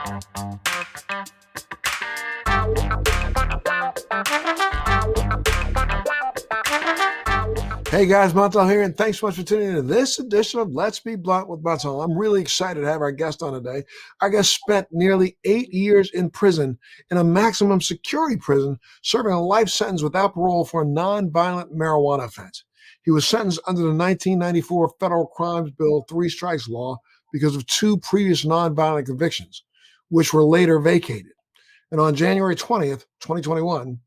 Hey guys, Montel here, and thanks so much for tuning in to this edition of Let's Be Blunt with Montel. I'm really excited to have our guest on today. Our guest spent nearly 8 years in prison, in a maximum security prison, serving a life sentence without parole for a non-violent marijuana offense. He was sentenced under the 1994 Federal Crimes Bill 3 Strikes Law because of 2 previous non-violent convictions, which were later vacated. And on January 20th, 2021,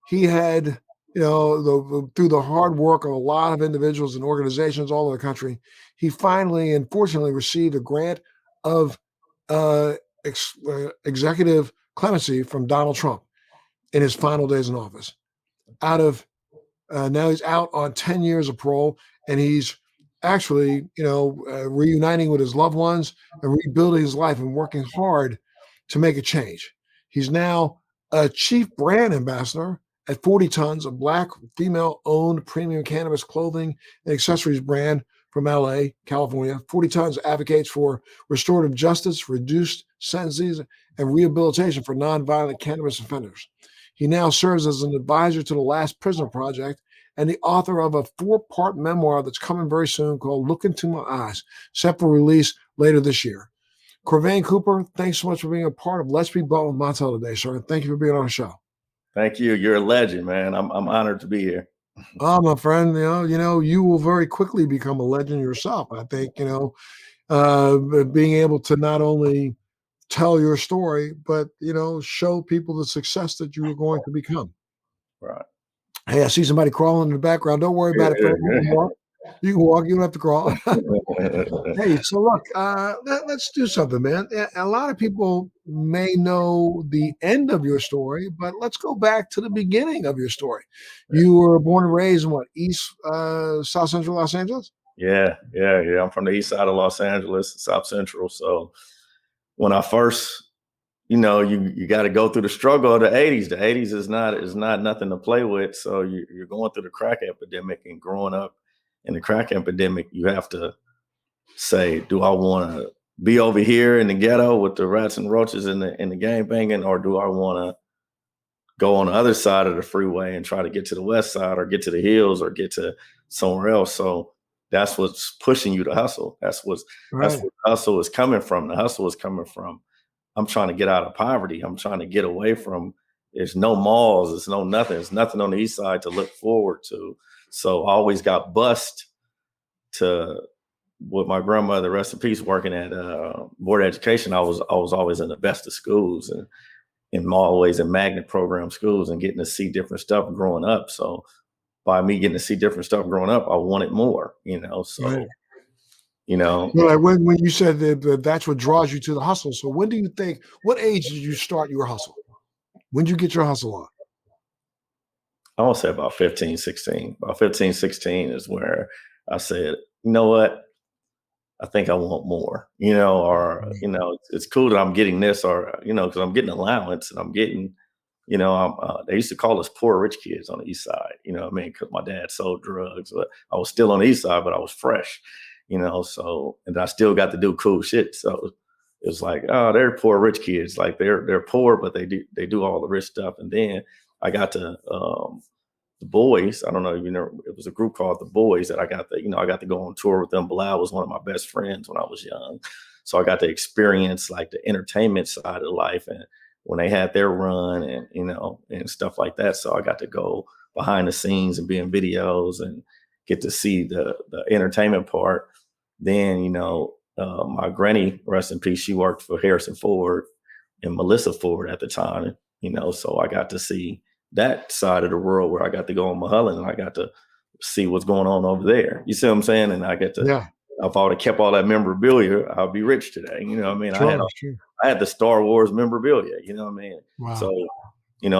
he had through the hard work of a lot of individuals and organizations all over the country, he finally and fortunately received a grant of executive clemency from Donald Trump in his final days in office. Now he's out on 10 years of parole, and he's actually, reuniting with his loved ones and rebuilding his life and working hard to make a change. He's now a chief brand ambassador at 40 Tons, a Black female-owned premium cannabis clothing and accessories brand from LA, California. 40 Tons advocates for restorative justice, reduced sentences, and rehabilitation for nonviolent cannabis offenders. He now serves as an advisor to the Last Prisoner Project and the author of a 4-part memoir that's coming very soon called Look Into My Eyes, set for release later this year. Corvain Cooper, thanks so much for being a part of Let's Be Blunt with Montel today, sir. Thank you for being on the show. Thank you. You're a legend, man. I'm honored to be here. Oh, my friend, you will very quickly become a legend yourself. I think, being able to not only tell your story, but, show people the success that you are going to become. Right. Hey, I see somebody crawling in the background. Don't worry about it. You can walk. You don't have to crawl. Hey, so look, let's do something, man. A lot of people may know the end of your story, but let's go back to the beginning of your story. You were born and raised in what, South Central Los Angeles? Yeah. I'm from the east side of Los Angeles, South Central. So when I first, you got to go through the struggle of the 80s. The 80s is not nothing to play with. So you're going through the crack epidemic, and growing up in the crack epidemic, you have to say, do I want to be over here in the ghetto with the rats and roaches in the gang banging, or do I want to go on the other side of the freeway and try to get to the west side, or get to the hills, or get to somewhere else? So that's what's pushing you to hustle. That's what hustle is coming from. The hustle is coming from, I'm trying to get out of poverty. I'm trying to get away from, there's no malls, there's no nothing. There's nothing on the east side to look forward to. So I always got bused to, with my grandmother, rest in peace, working at board of education. I was always in the best of schools, and always in magnet program schools, and getting to see different stuff growing up. So by me getting to see different stuff growing up, I wanted more, so, right. Well, when you said that that's what draws you to the hustle. So when do you think, what age did you start your hustle? When did you get your hustle on? I want to say about 15, 16. About 15, 16 is where I said, you know what? I think I want more, it's cool that I'm getting this, or, because I'm getting allowance, and I'm getting, they used to call us poor rich kids on the east side, because my dad sold drugs, but I was still on the east side, but I was fresh, so, and I still got to do cool shit. So it was like, oh, they're poor rich kids. Like they're poor, but they do all the rich stuff. And then I got to, the Boys. I don't know if you know, it was a group called the Boys that I got to go on tour with them. Bilal was one of my best friends when I was young. So I got to experience like the entertainment side of life, and when they had their run, and, and stuff like that. So I got to go behind the scenes and be in videos and get to see the entertainment part. Then, my granny, rest in peace, she worked for Harrison Ford and Melissa Ford at the time, so I got to see that side of the world, where I got to go on Mulholland, and I got to see what's going on over there. You see what I'm saying? And I get to, if I would have kept all that memorabilia, I'd be rich today. You know what I mean? Sure, I had the Star Wars memorabilia, you know what I mean? Wow. So,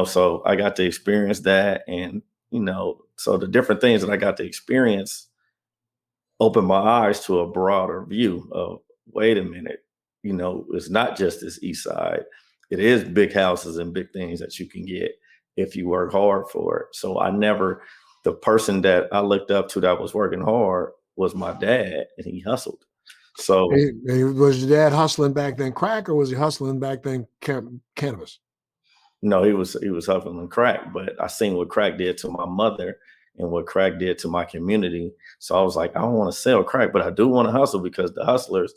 so I got to experience that. And, so the different things that I got to experience opened my eyes to a broader view of, wait a minute, it's not just this east side. It is big houses and big things that you can get if you work hard for it. So the person that I looked up to that was working hard was my dad, and he hustled. So Was your dad hustling back then crack, or was he hustling back then cannabis? no, he was hustling crack, but I seen what crack did to my mother and what crack did to my community. So I was like, I don't want to sell crack, but I do want to hustle, because the hustlers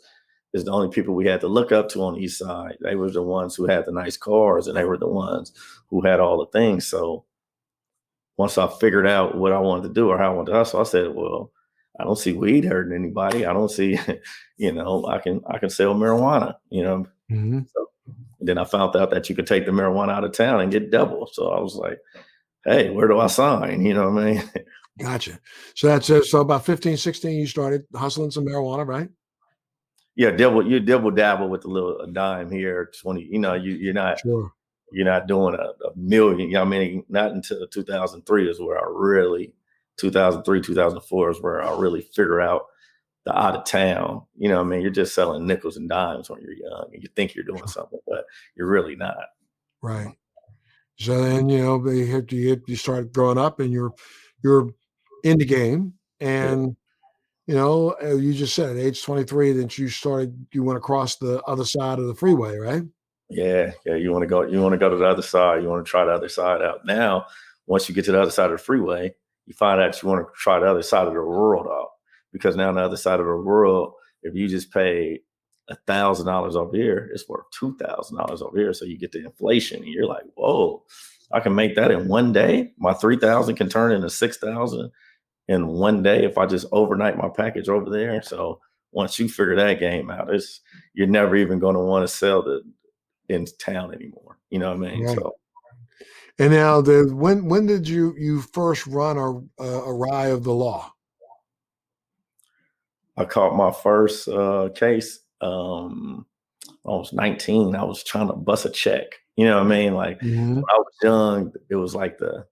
is the only people we had to look up to on the east side. They were the ones who had the nice cars, and they were the ones who had all the things. So once I figured out what I wanted to do or how I wanted to hustle, I said, well, I don't see weed hurting anybody. I don't see, I can sell marijuana. Hmm. So and then I found out that you could take the marijuana out of town and get double. So I was like, hey, where do I sign? You know what I mean? Gotcha. So that's so about 15, 16, you started hustling some marijuana, right? Yeah, you double dabble with a dime here, 20, Sure. you're not doing a million. I mean, not until 2003 is where I really 2003, 2004 is where I really figure out the out of town. You know what I mean? You're just selling nickels and dimes when you're young and you think you're doing Sure. something, but you're really not. Right. So then, you start growing up and you're in the game, Yeah. and you just said at age 23 that you went across the other side of the freeway, right? Yeah, yeah. You want to go to the other side. You want to try the other side out. Now, once you get to the other side of the freeway, you find out you want to try the other side of the world out. Because now on the other side of the world, if you just pay $1,000 over here, it's worth $2,000 over here. So you get the inflation, and you're like, whoa, I can make that in one day. My 3,000 can turn into 6,000 in one day if I just overnight my package over there. So once you figure that game out, you're never even going to want to sell in town anymore. You know what I mean? Right. So And now when did you first run a rye of the law? I caught my first case. I was 19. I was trying to bust a check. You know what I mean? Like Hmm. when I was young, it was like the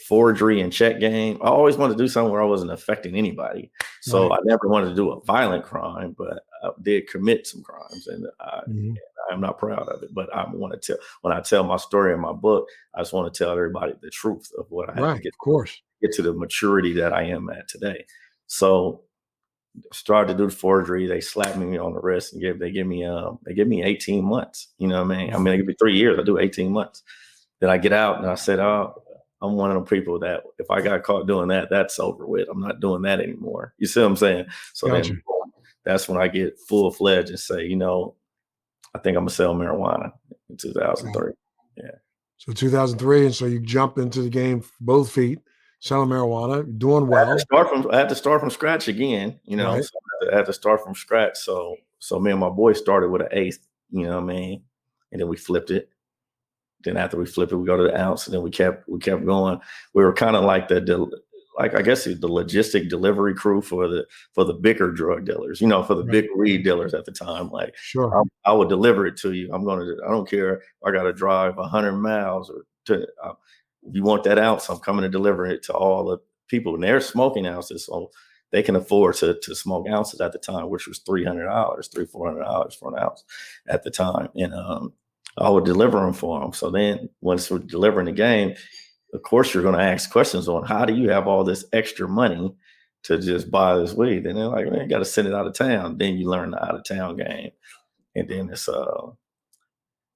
forgery and check game. I always wanted to do something where I wasn't affecting anybody. So Right. I never wanted to do a violent crime, but I did commit some crimes, and Hmm. I'm not proud of it. But I want to tell when I tell my story in my book, I just want to tell everybody the truth of what I had to Right. get Of course. to the maturity that I am at today. So started to do the forgery. They slapped me on the wrist and they give me 18 months. You know what I mean? I mean, it could be 3 years. I do 18 months. Then I get out and I said, oh, I'm one of the people that if I got caught doing that, that's over with. I'm not doing that anymore. You see what I'm saying? So Gotcha. then that's when I get full fledged and say, I think I'm gonna sell marijuana in Got it. 2003. Yeah. So 2003, and so you jump into the game both feet, selling marijuana, doing I had to well, start from scratch again, right? so I had to start from scratch. So me and my boy started with an eighth, you know what I mean? And then we flipped it. Then after we flipped it, we go to the ounce, and then we kept going. We were kind of like like I guess the logistic delivery crew for the bigger drug dealers, for the Right. big weed dealers at the time. Like Sure. I would deliver it to you. I don't care if I got to drive 100 miles or if you want that ounce, I'm coming to deliver it to all the people. And they're smoking ounces, so they can afford to smoke ounces at the time, which was $300, $400 for an ounce at the time. And I would deliver them for them. So then once we're delivering the game, of course you're going to ask questions on how do you have all this extra money to just buy this weed? And they're like, man, you got to send it out of town. Then you learn the out of town game. And then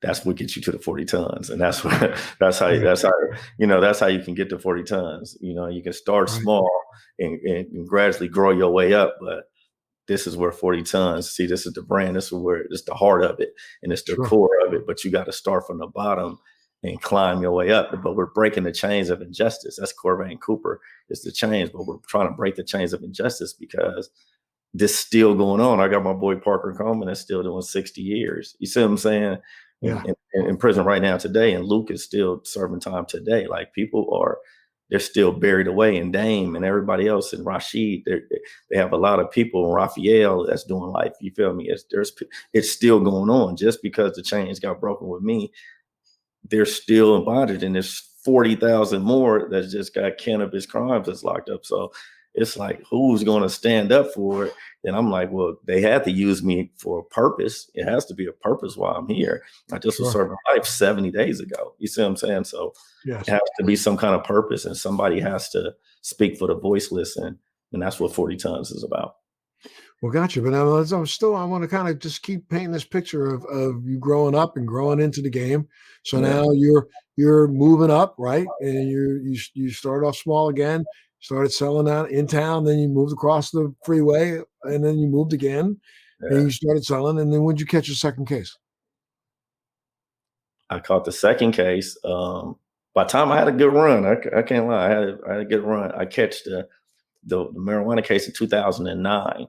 that's what gets you to the 40 tons. And that's what, Right. that's how you can get to 40 tons. You can start Right. small and gradually grow your way up. But this is where 40 tons. See, this is the brand. This is where it's the heart of it, and it's the Sure. core of it. But you got to start from the bottom and climb your way up. But we're breaking the chains of injustice. That's Corvain Cooper is the chains, but we're trying to break the chains of injustice because this still going on. I got my boy Parker Coleman that's still doing 60 years. You see what I'm saying? In, Yeah. in prison right now today, and Luke is still serving time today. Like they're still buried away, and Dame and everybody else, and Rashid. They have a lot of people, and Raphael that's doing life. You feel me? It's still going on. Just because the chains got broken with me, they're still in bondage, and there's 40,000 more that's just got cannabis crimes that's locked up. So it's like, who's going to stand up for it? And I'm like, well, they had to use me for a purpose. It has to be a purpose while I'm here. I just was Sure. serving life 70 days ago. You see what I'm saying? So it Yes. has to be some kind of purpose, and somebody has to speak for the voiceless, and that's what 40 tons is about. Well, gotcha. But I want to kind of just keep painting this picture of you growing up and growing into the game. So Yeah, now you're moving up, right? And you started off small again, started selling out in town, then you moved across the freeway, and then you moved again, and yeah. you started selling. And then when did you catch your second case? I caught the second case. By the time I had a good run, I can't lie, I had a good run. I catch the marijuana case in 2009.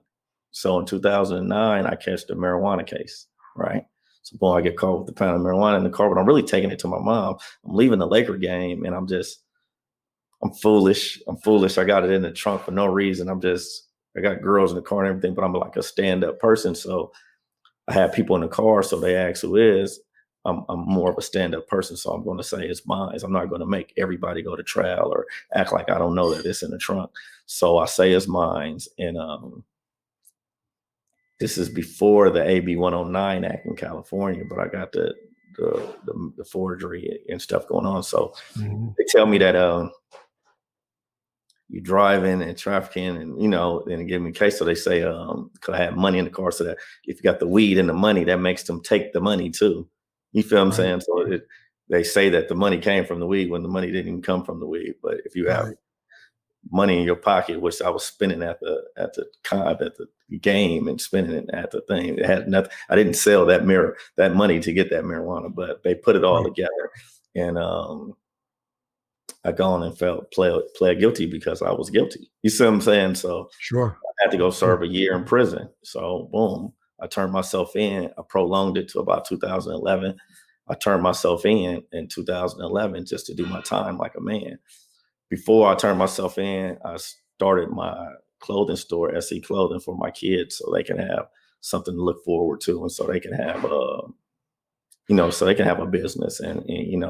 So in 2009, I catch the marijuana case, right? So boy, I get caught with the pound of marijuana in the car, but I'm really taking it to my mom. I'm leaving the Laker game, and I'm foolish. I'm foolish. I got it in the trunk for no reason. I got girls in the car and everything, but I'm like a stand-up person. So I have people in the car, so they ask who is. I'm more of a stand-up person, so I'm going to say it's mine. I'm not going to make everybody go to trial or act like I don't know that it's in the trunk. So I say it's mine, and this is before the AB 109 Act in California, but I got the forgery and stuff going on. So Mhm. they tell me that you driving and trafficking, and and give me a case. So they say, cause I have money in the car, so that if you got the weed and the money, that makes them take the money too. You feel what I'm Right, saying? So they say that the money came from the weed when the money didn't even come from the weed. But if you have right, money in your pocket, which I was spending at the game and spending it at the thing, it had nothing. I didn't sell that money to get that marijuana, but they put it all right. together, and I gone and pled guilty because I was guilty. You see what I'm saying? So Sure, I had to go sure. serve a year in prison. So boom, I turned myself in. I prolonged it to about 2011. I turned myself in 2011 just to do my time like a man. Before I turned myself in, I started my clothing store, SE Clothing, for my kids, so they can have something to look forward to, and so they can have so they can have a business, and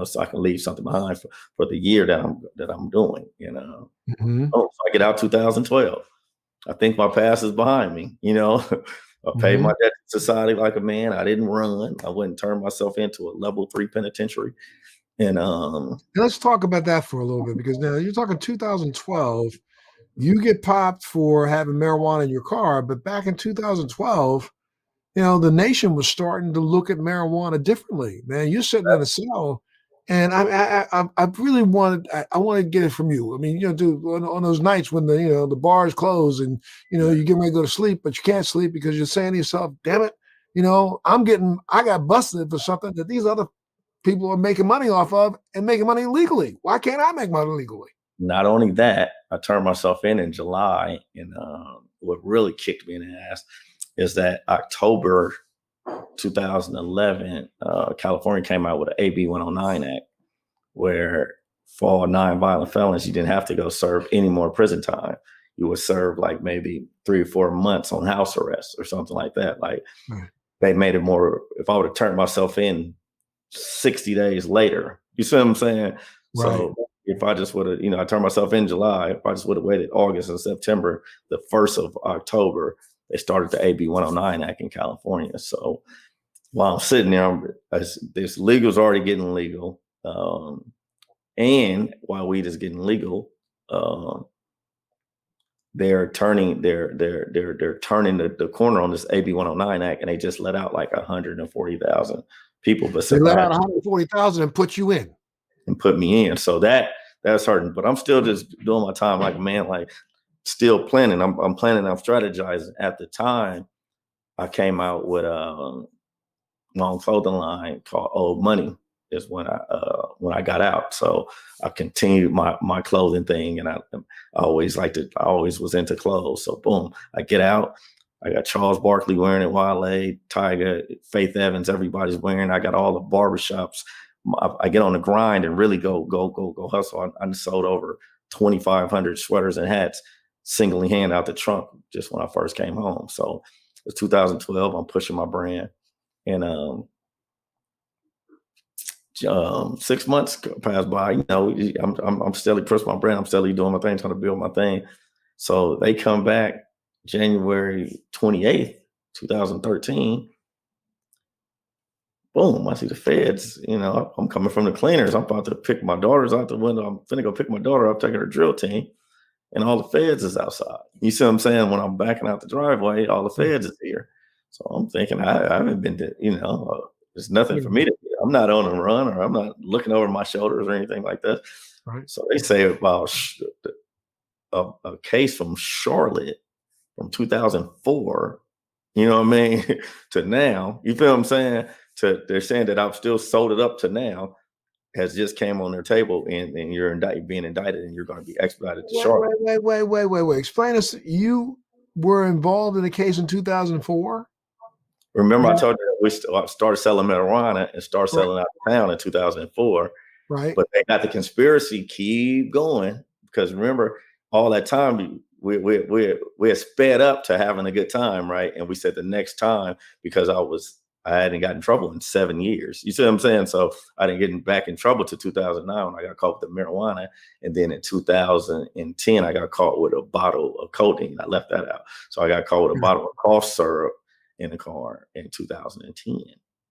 so I can leave something behind for the year that I'm doing. Mhm, Oh, so I get out 2012. I think my past is behind me. I paid my mhm. debt to society like a man. I didn't run. I wouldn't turn myself into a level 3 penitentiary. And Let's talk about that for a little bit because now you're talking 2012. You get popped for having marijuana in your car, but back in 2012, the nation was starting to look at marijuana differently. Man, you're sitting in a cell, and I really wanted I want to get it from you. I mean, dude, on those nights when the bars close and you get ready to go to sleep, but you can't sleep because you're saying to yourself, "Damn it, I got busted for something that these other people are making money off of and making money legally. Why can't I make money legally?" not only that, I turned myself in July, and what really kicked me in the ass is that October 2011, California came out with an AB 109 Act where for all non-violent felons, you didn't have to go serve any more prison time. You would serve like maybe 3 or 4 months on house arrest or something like that. Like Right. they made it more, if I would have turned myself in 60 days later, you see what I'm saying? Right. So if I just would have, I turned myself in July, if I just would have waited August and September, the 1st of October, they started the AB 109 Act in California. So while I'm sitting there, this legal's already getting legal. And while weed is getting legal, uh, they're turning the corner on this AB 109 Act, and they just let out like 140,000 people. But They since I let had out 140,000 and put you in. and put me in, so that's hurting. But I'm still just doing my time like a man, like still planning. I'm planning. I'm strategizing. At the time, I came out with my own clothing line called Old Money is when I got out. So I continued my clothing thing, and I always was into clothes. So boom, I get out. I got Charles Barkley wearing it, Wale, Tiger, Faith Evans, everybody's wearing. I got all the barbershops. I get on the grind and really go hustle. I sold over 2,500 sweaters and hats singly hand out the trunk just when I first came home. So it's 2012. I'm pushing my brand. And 6 months passed by. I'm steadily pushing my brand. I'm steadily doing my thing, trying to build my thing. So they come back January 28th, 2013. Boom! I see the feds. I'm coming from the cleaners. I'm about to pick my daughters out the window. I'm finna go pick my daughter up, taking her drill team. and all the feds is outside. You see what I'm saying? When I'm backing out the driveway, all the feds is here. So I'm thinking I haven't been to, there's nothing for me to do. I'm not on a run, or I'm not looking over my shoulders or anything like that. Right. So they say about a case from Charlotte from 2004, you know what I mean, to now, you feel what I'm saying? They're saying that I've still sold it up to now, has just came on their table, and you're being indicted, and you're going to be expedited to Charlotte. Wait. Explain us. You were involved in a case in 2004? Remember, I told you that we started selling marijuana and started selling out of town in 2004. Right. But they got the conspiracy keep going, because remember, all that time we had sped up to having a good time, right? And we said the next time, because I hadn't gotten in trouble in 7 years. You see what I'm saying? So I didn't get back in trouble till 2009 when I got caught with the marijuana. And then in 2010, I got caught with a bottle of codeine. I left that out. So I got caught with a bottle of cough syrup in the car in 2010.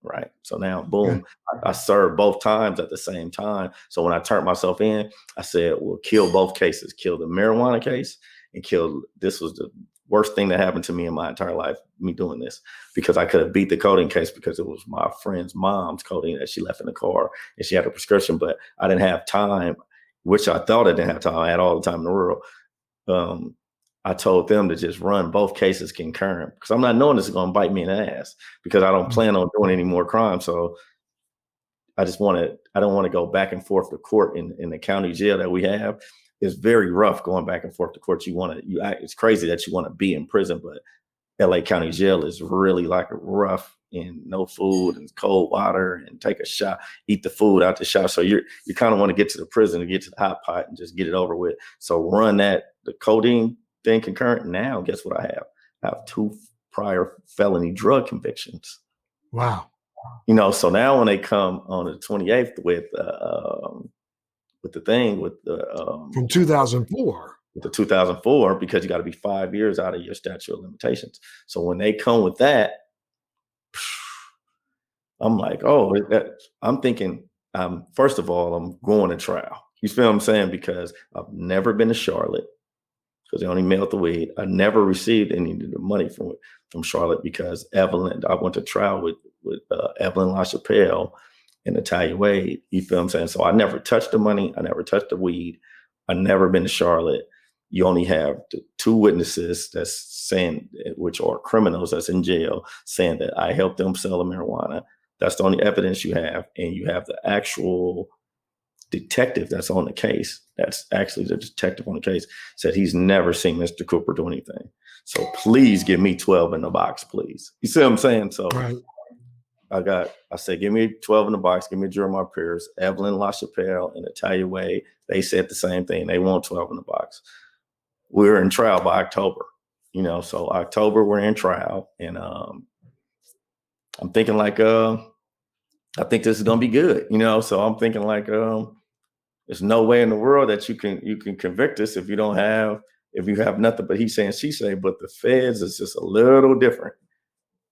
Right. So now, boom, I served both times at the same time. So when I turned myself in, I said, well, kill both cases, kill the marijuana case and this was the worst thing that happened to me in my entire life, me doing this, because I could have beat the codeine case because it was my friend's mom's codeine that she left in the car and she had a prescription, but I didn't have time, which I thought I didn't have time. I had all the time in the world. I told them to just run both cases concurrent, because I'm not knowing this is going to bite me in the ass, because I don't plan on doing any more crime. So I don't want to go back and forth to court in the county jail that we have. It's very rough going back and forth to court. It's crazy that you want to be in prison, but LA County Jail is really like rough, and no food and cold water, and take a shot, eat the food out the shop. So you kind of want to get to the prison to get to the hot pot and just get it over with. So run the codeine thing concurrent. Now, guess what I have? I have 2 prior felony drug convictions. Wow. So now when they come on the 28th with the thing with the from 2004. With the 2004, because you got to be 5 years out of your statute of limitations. So when they come with that, I'm like, I'm thinking, first of all, I'm going to trial. You feel what I'm saying? Because I've never been to Charlotte, because they only mailed the weed. I never received any of the money from Charlotte, because I went to trial with Evelyn LaChapelle and Natalia Wade. You feel what I'm saying? So I never touched the money. I never touched the weed. I never been to Charlotte. You only have the 2 witnesses that's saying, which are criminals that's in jail, saying that I helped them sell the marijuana. That's the only evidence you have. And you have the actual detective that's on the case. That's actually the detective on the case, said he's never seen Mr. Cooper do anything. So please give me 12 in the box, please. You see what I'm saying? So right. I said, give me 12 in the box, give me Jeremiah Pierce, Evelyn LaChapelle, and Natalia Wade. They said the same thing. They want 12 in the box. We're in trial by October, so October we're in trial, and I'm thinking like, I think this is gonna be good, So I'm thinking like, there's no way in the world that you can convict us if you have nothing but he say and she say. But the feds is just a little different.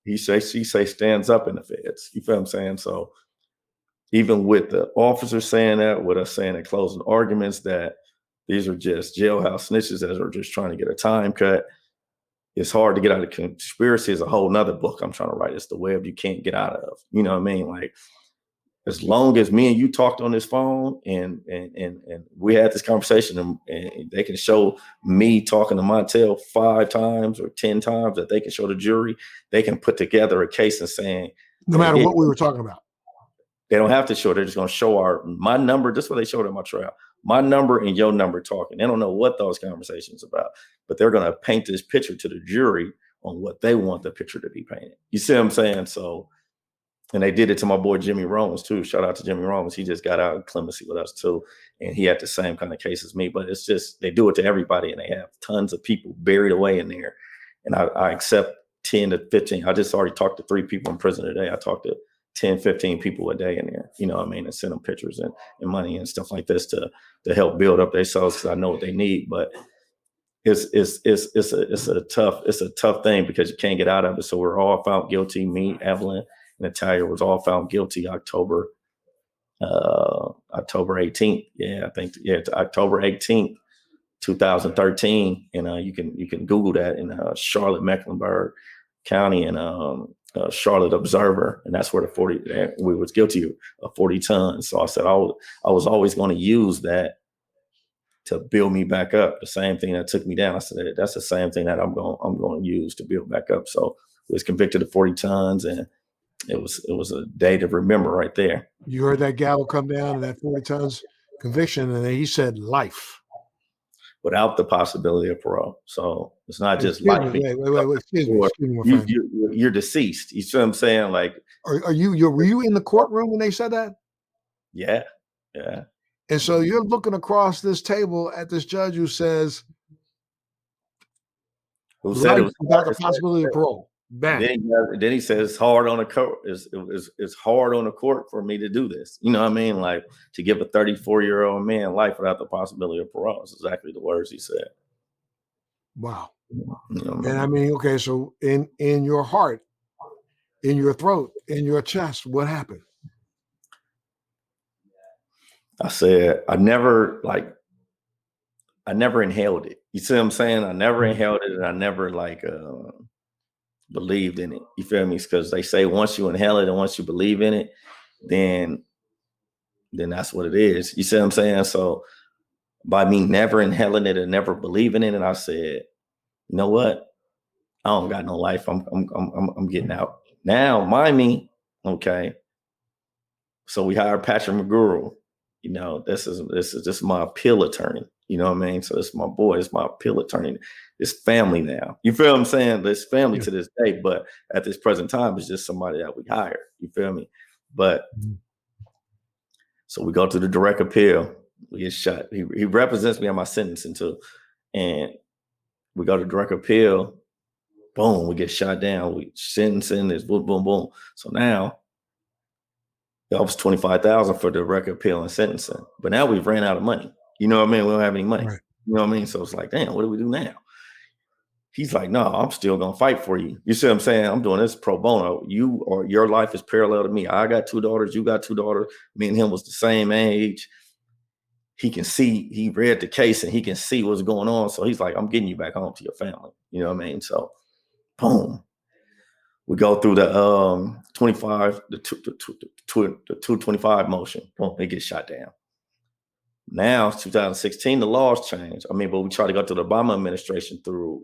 He say, she say stands up in the feds. You feel what I'm saying? So even with the officers saying that, with us saying at closing arguments that these are just jailhouse snitches that are just trying to get a time cut, it's hard to get out of conspiracy. Is a whole nother book I'm trying to write. It's the web you can't get out of. You know what I mean? Like, as long as me and you talked on this phone and we had this conversation, and they can show me talking to Montel 5 times or 10 times, that they can show the jury, they can put together a case and saying, no matter what we were talking about. They don't have to show. They're just going to show my number. This is what they showed at my trial. My number and your number talking. They don't know what those conversations about, but they're going to paint this picture to the jury on what they want the picture to be painted. You see what I'm saying? So, and they did it to my boy Jimmy Rollins too. Shout out to Jimmy Rollins. He just got out in clemency with us too, and he had the same kind of case as me. But it's just, they do it to everybody, and they have tons of people buried away in there. And I accept 10 to 15. I just already talked to 3 people in prison today. I talked to 10, 15 people a day in there, you know what I mean, and send them pictures and money and stuff like this to help build up their selves, because I know what they need. But it's a tough thing, because you can't get out of it. So we're all found guilty. Me, Evelyn, and Natalia was all found guilty October 18th. Yeah, I think, it's October 18th, 2013, and you can Google that in Charlotte, Mecklenburg County, and Charlotte Observer, and that's where the 40 we was guilty of 40 tons. So I said I was always going to use that to build me back up. The same thing that took me down. I said that's the same thing that I'm going to use to build back up. So I was convicted of 40 tons, and it was a day to remember right there. You heard that gavel come down and that 40 tons conviction, and then he said life. Without the possibility of parole. So it's not just Excuse life. me, wait. Excuse me, my friend. You're deceased. You see what I'm saying? Like, were you in the courtroom when they said that? Yeah. And so you're looking across this table at this judge who says, who said it was without the possibility of parole. Bang. Then he says it's hard on the court. It's hard on the court for me to do this. You know what I mean? Like, to give a 34-year-old man life without the possibility of parole. That's exactly the words he said. Wow. You know, and I mean, okay, so in your heart, in your throat, in your chest, what happened? I said, I never inhaled it. You see what I'm saying? I never inhaled it, and I never believed in it. You feel me? Because they say once you inhale it and once you believe in it, then that's what it is. You see what I'm saying? So by me never inhaling it and never believing in it, I said, you know what? I don't got no life. I'm getting out. Now, mind me, okay. So we hired Patrick McGurl. You know, this is my appeal attorney. You know what I mean? So it's my boy, it's my appeal attorney. It's family now. You feel what I'm saying? It's family to this day, but at this present time, it's just somebody that we hired. You feel me? But so we go to the direct appeal. We get shot. He represents me on my sentencing too. And we go to direct appeal. Boom, we get shot down. We sentencing is boom, boom, boom. So now it was $25,000 for the direct appeal and sentencing. But now we've ran out of money. You know what I mean? We don't have any money. Right. You know what I mean? So it's like, damn, what do we do now? He's like, no, I'm still gonna fight for you. You see what I'm saying? I'm doing this pro bono. Your life is parallel to me. I got 2 daughters. You got 2 daughters. Me and him was the same age. He can see. He read the case and he can see what's going on. So he's like, I'm getting you back home to your family. You know what I mean? So, boom. We go through the 25, the 225 motion. Boom, they get shot down. Now, 2016, the laws changed. I mean, but we try to go to the Obama administration for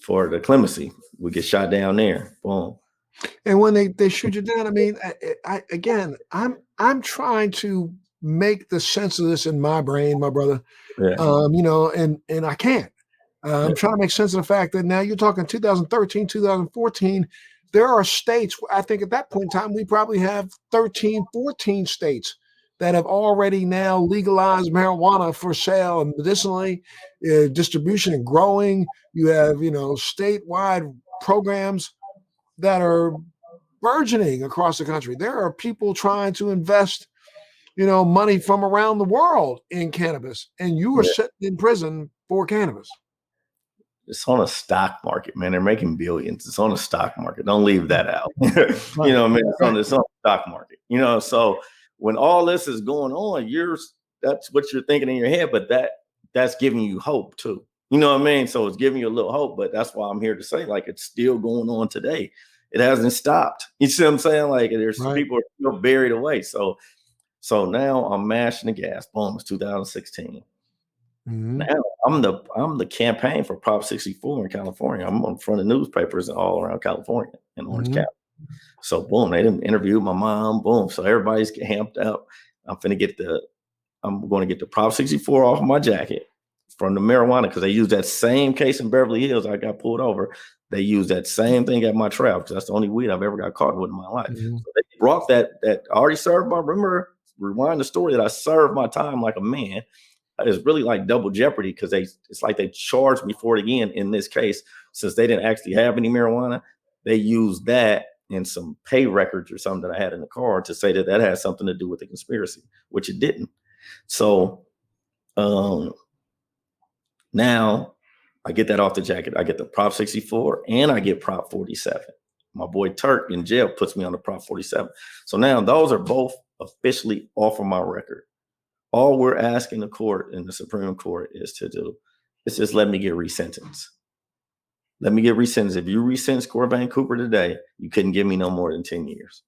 the clemency. We get shot down there. Boom. And when they shoot you down, I mean, I'm trying to make the sense of this in my brain, my brother. Yeah. You know, and I can't. I'm trying to make sense of the fact that now you're talking 2013, 2014. There are states, I think at that point in time, we probably have 13, 14 states that have already now legalized marijuana for sale and medicinally, distribution and growing. You have, you know, statewide programs that are burgeoning across the country. There are people trying to invest, you know, money from around the world in cannabis, and you are sitting in prison for cannabis. It's on a stock market, man. They're making billions. It's on a stock market. Don't leave that out. You know what I mean? It's on the stock market. You know, so when all this is going on, that's what you're thinking in your head, but that's giving you hope too. You know what I mean? So it's giving you a little hope, but that's why I'm here to say, like, it's still going on today. It hasn't stopped. You see what I'm saying? Like, there's people are still buried away. So now I'm mashing the gas. Boom, it's 2016. Now I'm the campaign for Prop 64 in California. I'm on front of newspapers all around California in Orange County. So boom, they didn't interview my mom. Boom, so everybody's hamped up. I'm going to get the Prop 64 off my jacket from the marijuana, because they used that same case in Beverly Hills. I got pulled over. They used that same thing at my trial, because that's the only weed I've ever got caught with in my life. So they brought that I already served my. Remember, rewind the story that I served my time like a man. It's really like double jeopardy, because it's like they charged me for it again in this case, since they didn't actually have any marijuana. They used that in some pay records or something that I had in the car to say that had something to do with the conspiracy, which it didn't. So now I get that off the jacket. I get the Prop 64 and I get Prop 47. My boy Turk in jail puts me on the Prop 47. So now those are both officially off of my record. All we're asking the court in the Supreme Court is just let me get resentenced. Let me get resentenced. If you resentence Corvain Cooper today, you couldn't give me no more than 10 years.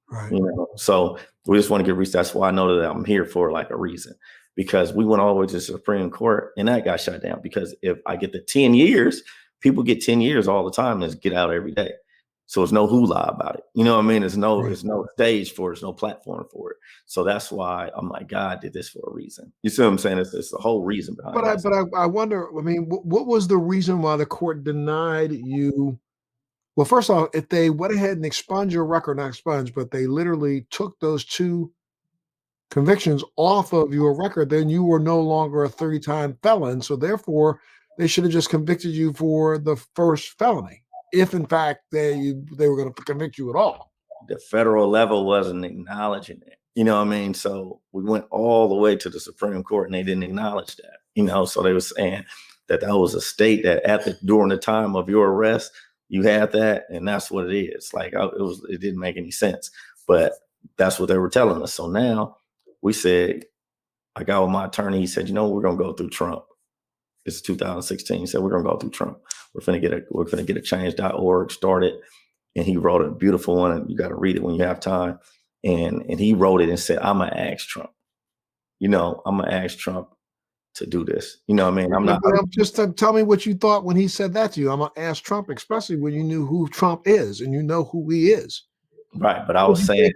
Right. You know, so we just want to get resentenced. That's why I know that I'm here for like a reason, because we went all the way to the Supreme Court and that got shut down. Because if I get the 10 years, people get 10 years all the time and get out every day. So there's no hula about it. You know what I mean? There's no stage for it. There's no platform for it. So that's why I'm like, God did this for a reason. You see what I'm saying? It's the whole reason behind it. But I wonder, I mean, what was the reason why the court denied you? Well, first off, if they went ahead and expunged your record, not expunged, but they literally took those 2 convictions off of your record, then you were no longer a 30-time felon. So therefore, they should have just convicted you for the first felony, if in fact they were going to convict you at all. The federal level wasn't acknowledging it. You know what I mean? So we went all the way to the Supreme Court and they didn't acknowledge that. You know, so they were saying that was a state that during the time of your arrest, you had that, and that's what it is. Like it didn't make any sense, but that's what they were telling us. So now we said, I got with my attorney. He said, we're gonna go through Trump. It's 2016. He said, we're gonna go through Trump. We're gonna get a change.org started. And he wrote a beautiful one, and you got to read it when you have time. And he wrote it and said, I'm gonna ask Trump. I'm gonna ask Trump to do this. You know what I mean? I'm not. Just tell me what you thought when he said that to you. I'm gonna ask Trump, especially when you knew who Trump is and you know who he is. Right, but I was saying,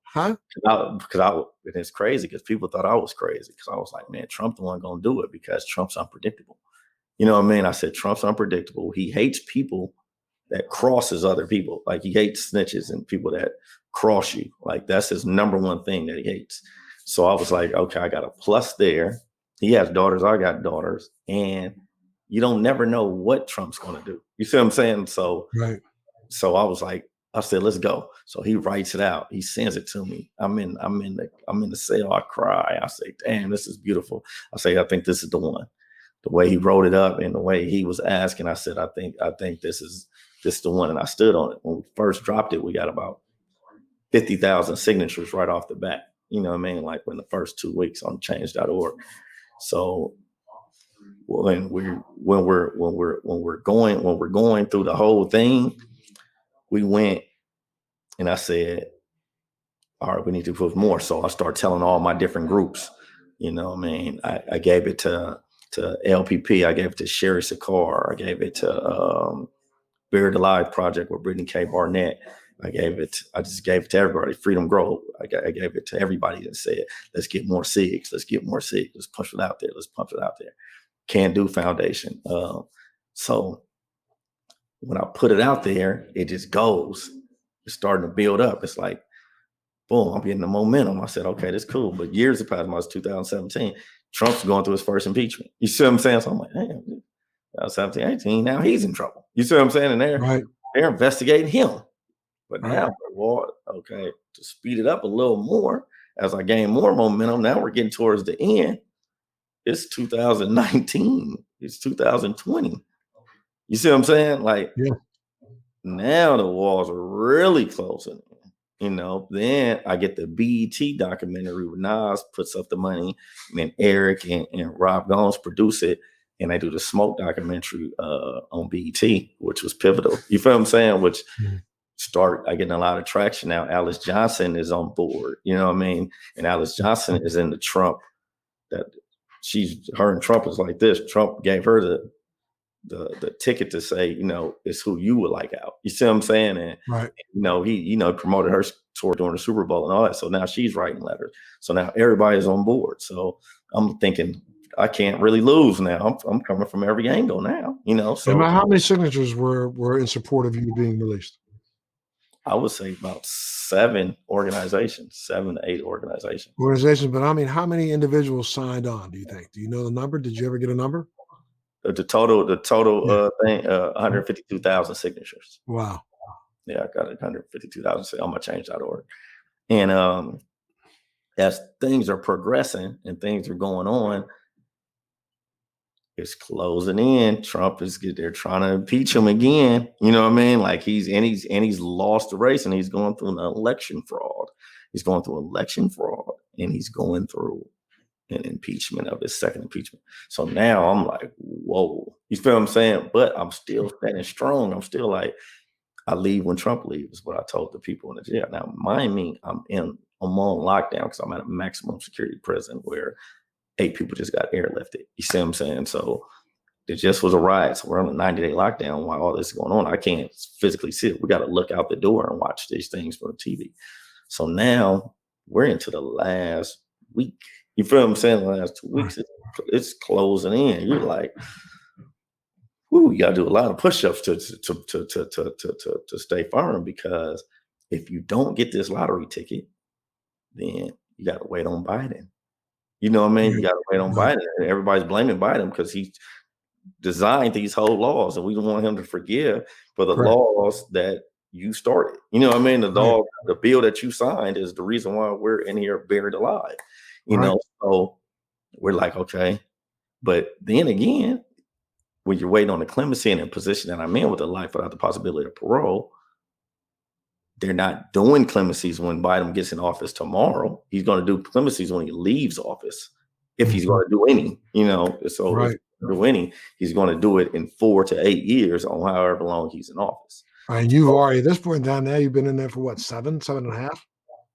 huh? Because and it's crazy because people thought I was crazy because I was like, man, Trump the one gonna do it because Trump's unpredictable. You know what I mean? I said Trump's unpredictable. He hates people that crosses other people. Like he hates snitches and people that cross you. Like that's his number one thing that he hates. So I was like, okay, I got a plus there. He has daughters, I got daughters, and you don't never know what Trump's gonna do. You see what I'm saying? So I was like, I said, let's go. So he writes it out. He sends it to me. I'm in the cell. I cry. I say, damn, this is beautiful. I say, I think this is the one. The way he wrote it up and the way he was asking, I said, I think this is the one. And I stood on it. When we first dropped it, we got about 50,000 signatures right off the bat. You know what I mean? Like in the first 2 weeks on change.org. So when we're going through the whole thing, we went and I said, all right, we need to put more. So I started telling all my different groups, you know what I mean? I gave it to LPP. I gave it to Sherry Sakar. I gave it to Buried Alive Project with Brittany K. Barnett. I just gave it to everybody. Freedom Grove. I gave it to everybody that said, let's get more SIGs. Let's get more SIGs. Let's push it out there. Let's pump it out there. Can Do Foundation. So when I put it out there, it just goes. It's starting to build up. It's like, boom, I'm getting the momentum. I said, okay, that's cool. But years have passed. It's 2017. Trump's going through his first impeachment. You see what I'm saying? So I'm like, damn, 17, 18, now he's in trouble. You see what I'm saying? And they're investigating him. But now, okay, to speed it up a little more, as I gain more momentum, now we're getting towards the end. It's 2019. It's 2020. You see what I'm saying? Like, now the walls are really closing. Then I get the BET documentary where Nas puts up the money, and then Eric and Rob Gomes produce it, and I do the Smoke documentary on BET, which was pivotal. You feel what I'm saying? Which I getting a lot of traction now. Alice Johnson is on board. You know what I mean? And Alice Johnson is in the Trump. Her and Trump is like this. Trump gave her the ticket to say, it's who you would like out. You see what I'm saying? And he promoted her tour during the Super Bowl and all that. So now she's writing letters. So now everybody's on board. So I'm thinking I can't really lose now. I'm coming from every angle now. So how many signatures were in support of you being released? I would say about 7 to 8 organizations. But I mean, how many individuals signed on, do you think? Do you know the number? Did you ever get a number? The total thing, 152,000 signatures. Wow. Yeah, I got 152,000 on my change.org. And as things are progressing and things are going on, it's closing in. They're trying to impeach him again. You know what I mean? Like he's lost the race and he's going through an election fraud. And he's going through an impeachment of his second impeachment. So now I'm like, whoa, you feel what I'm saying? But I'm still standing strong. I'm still like, I leave when Trump leaves, is what I told the people in the jail. Now, mind me, I'm on lockdown because I'm at a maximum security prison where 8 people just got airlifted. You see what I'm saying? So it just was a riot. So we're on a 90-day lockdown while all this is going on. I can't physically sit. We got to look out the door and watch these things from the TV. So now we're into the last week. You feel what I'm saying? The last 2 weeks, it's closing in. You're like, whoo, you got to do a lot of push-ups to stay firm, because if you don't get this lottery ticket, then you got to wait on Biden. You know what I mean? You got to wait on Biden. And everybody's blaming Biden because he designed these whole laws, and we don't want him to forgive for the laws that you started. You know what I mean? The law, the bill that you signed is the reason why we're in here buried alive. You know, so we're like, okay. But then again, when you're waiting on the clemency in a position that I'm in with a life without the possibility of parole, they're not doing clemencies when Biden gets in office tomorrow. He's going to do clemencies when he leaves office, if he's going to do any, you know. So if he's do any, he's going to do it in 4 to 8 years on however long he's in office. And you've already, at this point down there, you've been in there for what, 7.5?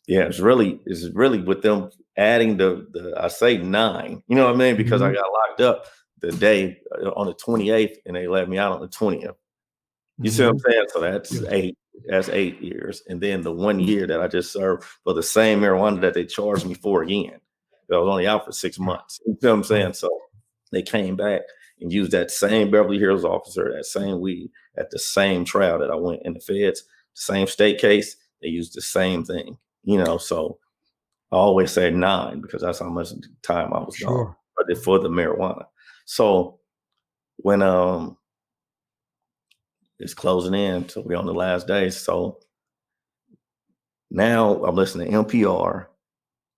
Yeah, it's really with them adding the I say 9, you know what I mean? Because I got locked up the day on the 28th and they let me out on the 20th. You see what I'm saying? So that's 8. That's 8 years. And then the 1 year that I just served for the same marijuana that they charged me for again. I was only out for 6 months. You see what I'm saying? So they came back and used that same Beverly Hills officer, that same weed, at the same trial that I went in the feds, same state case. They used the same thing, you know. So I always say 9 because that's how much time I was gone for the marijuana. So when it's closing in, so we're on the last day. So now I'm listening to NPR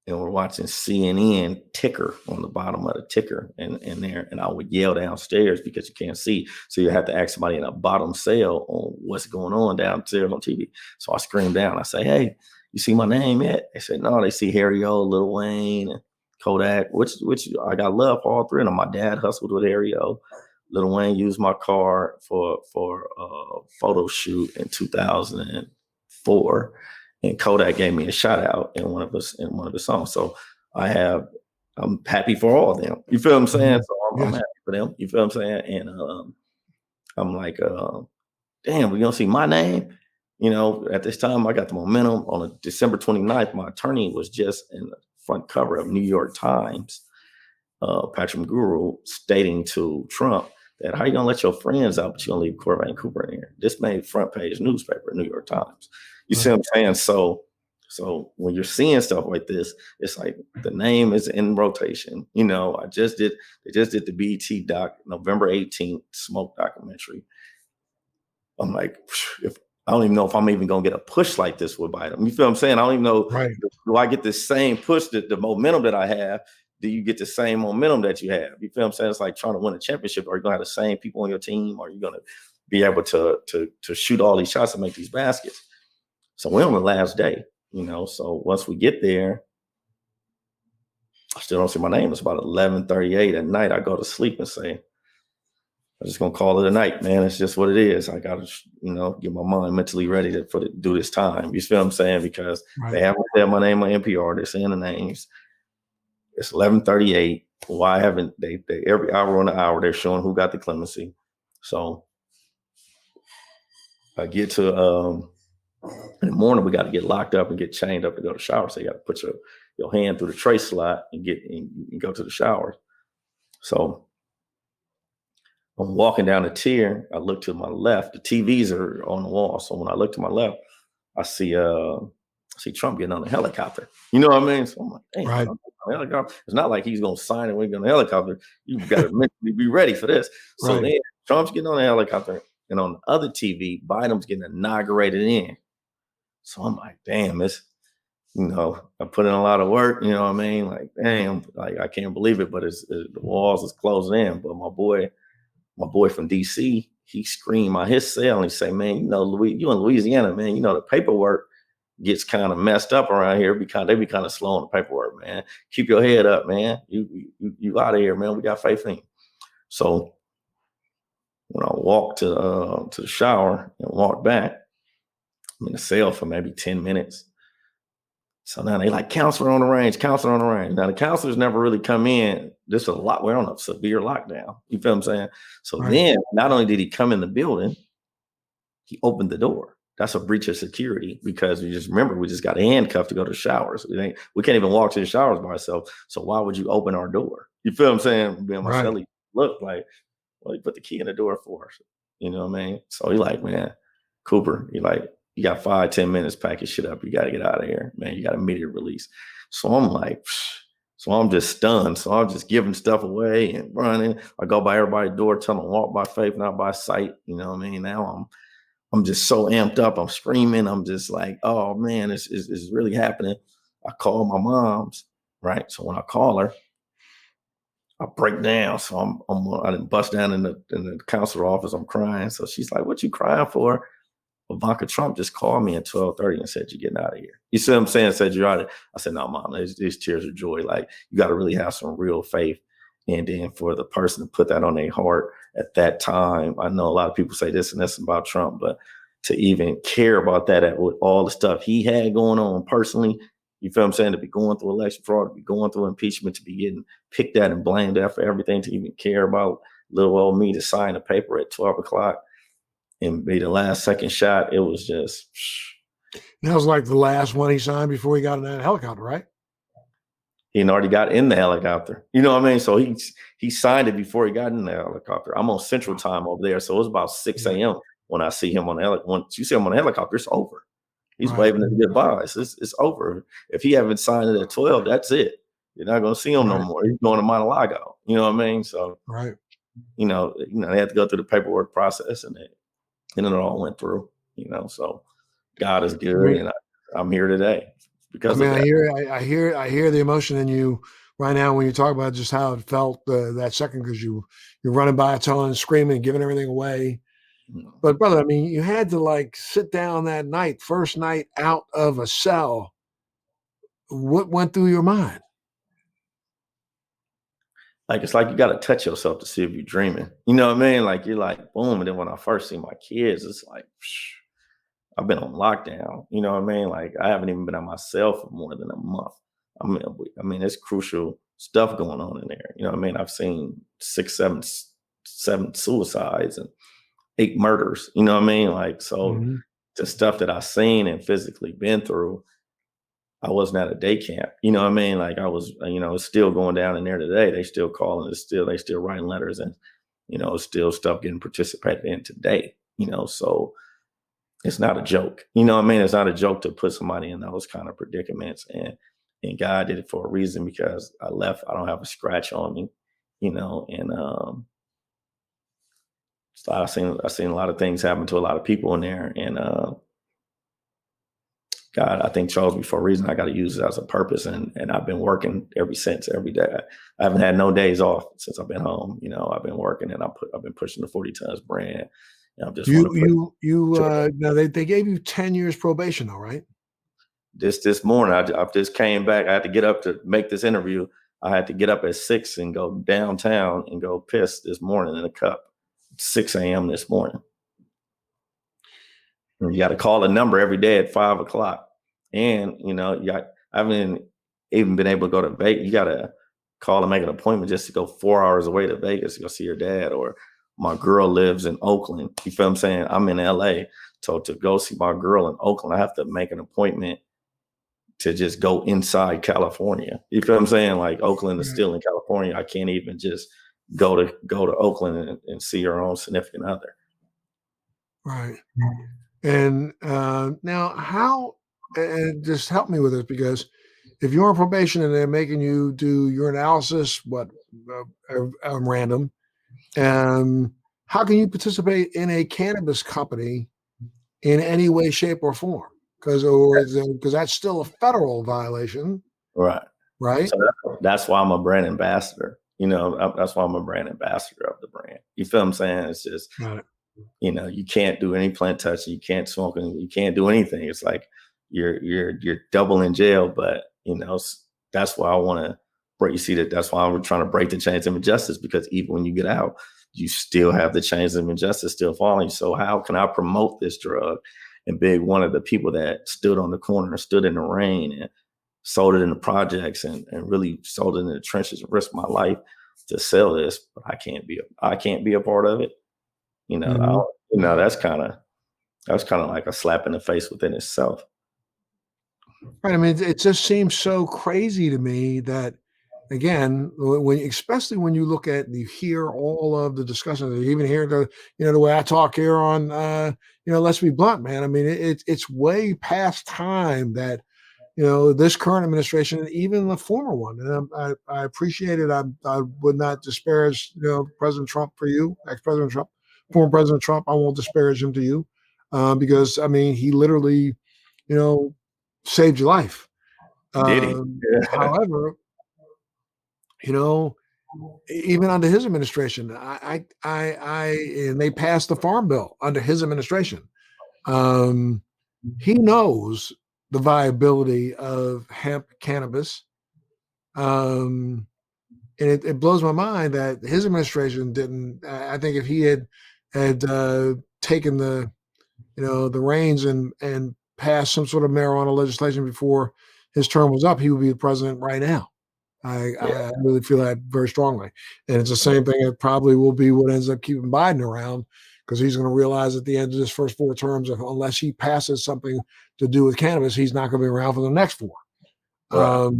and we're watching CNN ticker on the bottom of the ticker and there. And I would yell downstairs because you can't see. So you have to ask somebody in a bottom cell on what's going on downstairs on TV. So I scream down. I say, hey, you see my name yet? They said, no, they see Harry O, Lil Wayne, and Kodak, which I got love for all 3 of them. My dad hustled with Harry O. Lil Wayne used my car for a photo shoot in 2004. And Kodak gave me a shout out in one of his songs. So I'm happy for all of them. You feel what I'm saying? So I'm happy for them. You feel what I'm saying? And I'm like, damn, we're gonna see my name. You know, at this time I got the momentum. On December 29th, my attorney was just in the front cover of New York Times, Patrick McGuru, stating to Trump that how you gonna let your friends out, but you gonna leave Corvain Cooper in here? This made front page newspaper, New York Times. You see what I'm saying? So when you're seeing stuff like this, it's like the name is in rotation. You know, they just did the BET doc, November 18th, Smoke documentary. I'm like, if I don't even know if I'm even gonna get a push like this with Biden. You feel what I'm saying? I don't even know. Do I get the same push, the momentum that I have? Do you get the same momentum that you have? You feel what I'm saying? It's like trying to win a championship. Are you gonna have the same people on your team? Are you gonna be able to shoot all these shots and make these baskets? So we're on the last day, you know. So once we get there, I still don't see my name. It's about 11:38 at night. I go to sleep and say, I'm just gonna call it a night, man. It's just what it is. I gotta, you know, get my mind mentally ready to do this time. You feel what I'm saying? Because they haven't said my name on NPR. They're saying the names. It's 11:38. Why haven't they every hour on the hour they're showing who got the clemency? So I get to in the morning, we got to get locked up and get chained up to go to shower. So you got to put your hand through the tray slot and go to the shower. So I'm walking down the tier. I look to my left. The TVs are on the wall. So when I look to my left, I see Trump getting on the helicopter. You know what I mean? So I'm like, damn, helicopter. It's not like he's gonna sign it when he's on the helicopter. You got to mentally be ready for this. So then Trump's getting on the helicopter, and on the other TV, Biden's getting inaugurated in. So I'm like, damn, this, you know, I put in a lot of work, you know what I mean? Like, damn, like I can't believe it, but the walls is closing in. But my boy from DC, he screamed out his cell and he say, man, you know, you in Louisiana, man, you know, the paperwork gets kind of messed up around here because they be kind of slow on the paperwork, man. Keep your head up, man. You out of here, man. We got faith in you. So when I walked to the shower and walked back, I'm in the cell for maybe 10 minutes. So now they like counselor on the range, counselor on the range. Now the counselors never really come in. This is a lot. We're on a severe lockdown. You feel what I'm saying? So then not only did he come in the building, he opened the door. That's a breach of security because you just remember we just got handcuffed to go to the showers. We can't even walk to the showers by ourselves. So why would you open our door? You feel what I'm saying? Being my cellie looked like, well, he put the key in the door for us. You know what I mean? So he like, man, Cooper, he like, you got 5-10 minutes, pack your shit up. You got to get out of here, man. You got immediate release. So I'm like, so I'm just stunned. So I'm just giving stuff away and running. I go by everybody's door, tell them walk by faith, not by sight. You know what I mean? Now I'm just so amped up. I'm screaming. I'm just like, oh man, it's really happening. I call my mom's, right? So when I call her, I break down. So I didn't bust down in the counselor office. I'm crying. So she's like, what you crying for? Ivanka Trump just called me at 12:30 and said, you're getting out of here. You see what I'm saying? Said you're out of here. I said, no, mom, these tears of joy. Like, you got to really have some real faith. And then for the person to put that on their heart at that time, I know a lot of people say this and this about Trump, but to even care about that with all the stuff he had going on personally, you feel what I'm saying? To be going through election fraud, to be going through impeachment, to be getting picked at and blamed at for everything, to even care about little old me to sign a paper at 12 o'clock. And be the last second shot. It was just. That was like the last one he signed before he got in that helicopter, right? He already got in the helicopter. You know what I mean? So he signed it before he got in the helicopter. I'm on Central Time over there, so it was about 6 a.m. when I see him on the helicopter. Once you see him on the helicopter, it's over. He's waving his goodbyes. It's over. If he haven't signed it at 12, that's it. You're not going to see him no more. He's going to Mar-a-Lago. You know what I mean? So you know, they had to go through the paperwork process and it all went through, so God is good. And I'm here today because of that. I hear the emotion in you right now when you talk about just how it felt that second, because you're running by telling, screaming, and giving everything away. But brother, I mean, you had to like sit down that night, first night out of a cell. What went through your mind? Like, it's like you got to touch yourself to see if you're dreaming. You know what I mean? Like, you're like, boom. And then when I first see my kids, it's like, I've been on lockdown. You know what I mean? Like, I haven't even been on my cell for more than a month. I mean, it's crucial stuff going on in there. You know what I mean? I've seen 7 suicides and 8 murders. You know what I mean? Like, so the stuff that I've seen and physically been through, I wasn't at a day camp. You know what I mean? Like, I was, it's still going down in there today. They still calling. They still writing letters, and, still stuff getting participated in today, so it's not a joke. You know what I mean? It's not a joke to put somebody in those kind of predicaments, and God did it for a reason, because I left. I don't have a scratch on me, and so I've seen a lot of things happen to a lot of people in there, and God, I think, chose me for a reason. I got to use it as a purpose, and I've been working ever since, every day. I haven't had no days off since I've been home. I've been working, and I've been pushing the 40 Tons brand. And I'm just now they gave you 10 years probation, though, right? This morning, I just came back. I had to get up to make this interview. I had to get up at 6 and go downtown and go piss this morning in a cup. 6 a.m. this morning. You got to call a number every day at 5 o'clock. And, I haven't even been able to go to Vegas. You got to call and make an appointment just to go 4 hours away to Vegas to go see your dad. Or my girl lives in Oakland. You feel what I'm saying? I'm in LA. So to go see my girl in Oakland, I have to make an appointment to just go inside California. You feel what I'm saying? Like, Oakland is still in California. I can't even just go to Oakland and see her own significant other. Right. And now how, and just help me with this, because if you're on probation and they're making you do your analysis, random, how can you participate in a cannabis company in any way, shape, or form? Because that's still a federal violation. Right. Right. So that's why I'm a brand ambassador. That's why I'm a brand ambassador of the brand. You feel what I'm saying? It's just, you can't do any plant touching, you can't smoke, you can't do anything. It's like you're double in jail. But that's why I want to break. You see that's why I'm trying to break the chains of injustice, because even when you get out, you still have the chains of injustice still falling. So how can I promote this drug and be one of the people that stood on the corner and stood in the rain and sold it in the projects and really sold it in the trenches and risked my life to sell this, but I can't be a part of it. That's kind of like a slap in the face within itself. Right. I mean, it just seems so crazy to me that, again, especially when you look at, you hear all of the discussions, you even hear the way I talk here on, let's be blunt, man. I mean, it's way past time that, this current administration and even the former one. And I appreciate it. I would not disparage, President Trump for you, ex-President Trump, former President Trump. I won't disparage him to you, because I mean, he literally, saved your life. Did he? However, even under his administration, and they passed the Farm Bill under his administration. He knows the viability of hemp cannabis. And it blows my mind that his administration didn't. I think if he had taken the reins and passed some sort of marijuana legislation before his term was up, he would be the president right now. I really feel that very strongly. And it's the same thing. It probably will be what ends up keeping Biden around, because he's going to realize at the end of his first 4 terms, unless he passes something to do with cannabis, he's not going to be around for the next 4. Right.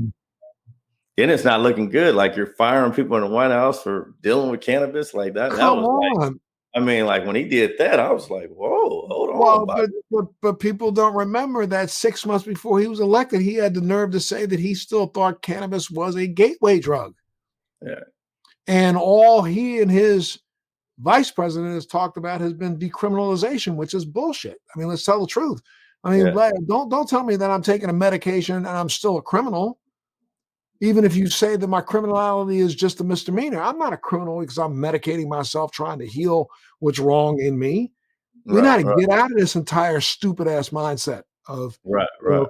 Then it's not looking good. Like, you're firing people in the White House for dealing with cannabis like that. Come on. I mean, like, when he did that, I was like, whoa, hold on. But people don't remember that 6 months before he was elected, he had the nerve to say that he still thought cannabis was a gateway drug. Yeah. And all he and his vice president has talked about has been decriminalization, which is bullshit. I mean, let's tell the truth. I mean, don't tell me that I'm taking a medication and I'm still a criminal. Even if you say that my criminality is just a misdemeanor, I'm not a criminal because I'm medicating myself, trying to heal what's wrong in me. We got to get out of this entire stupid ass mindset of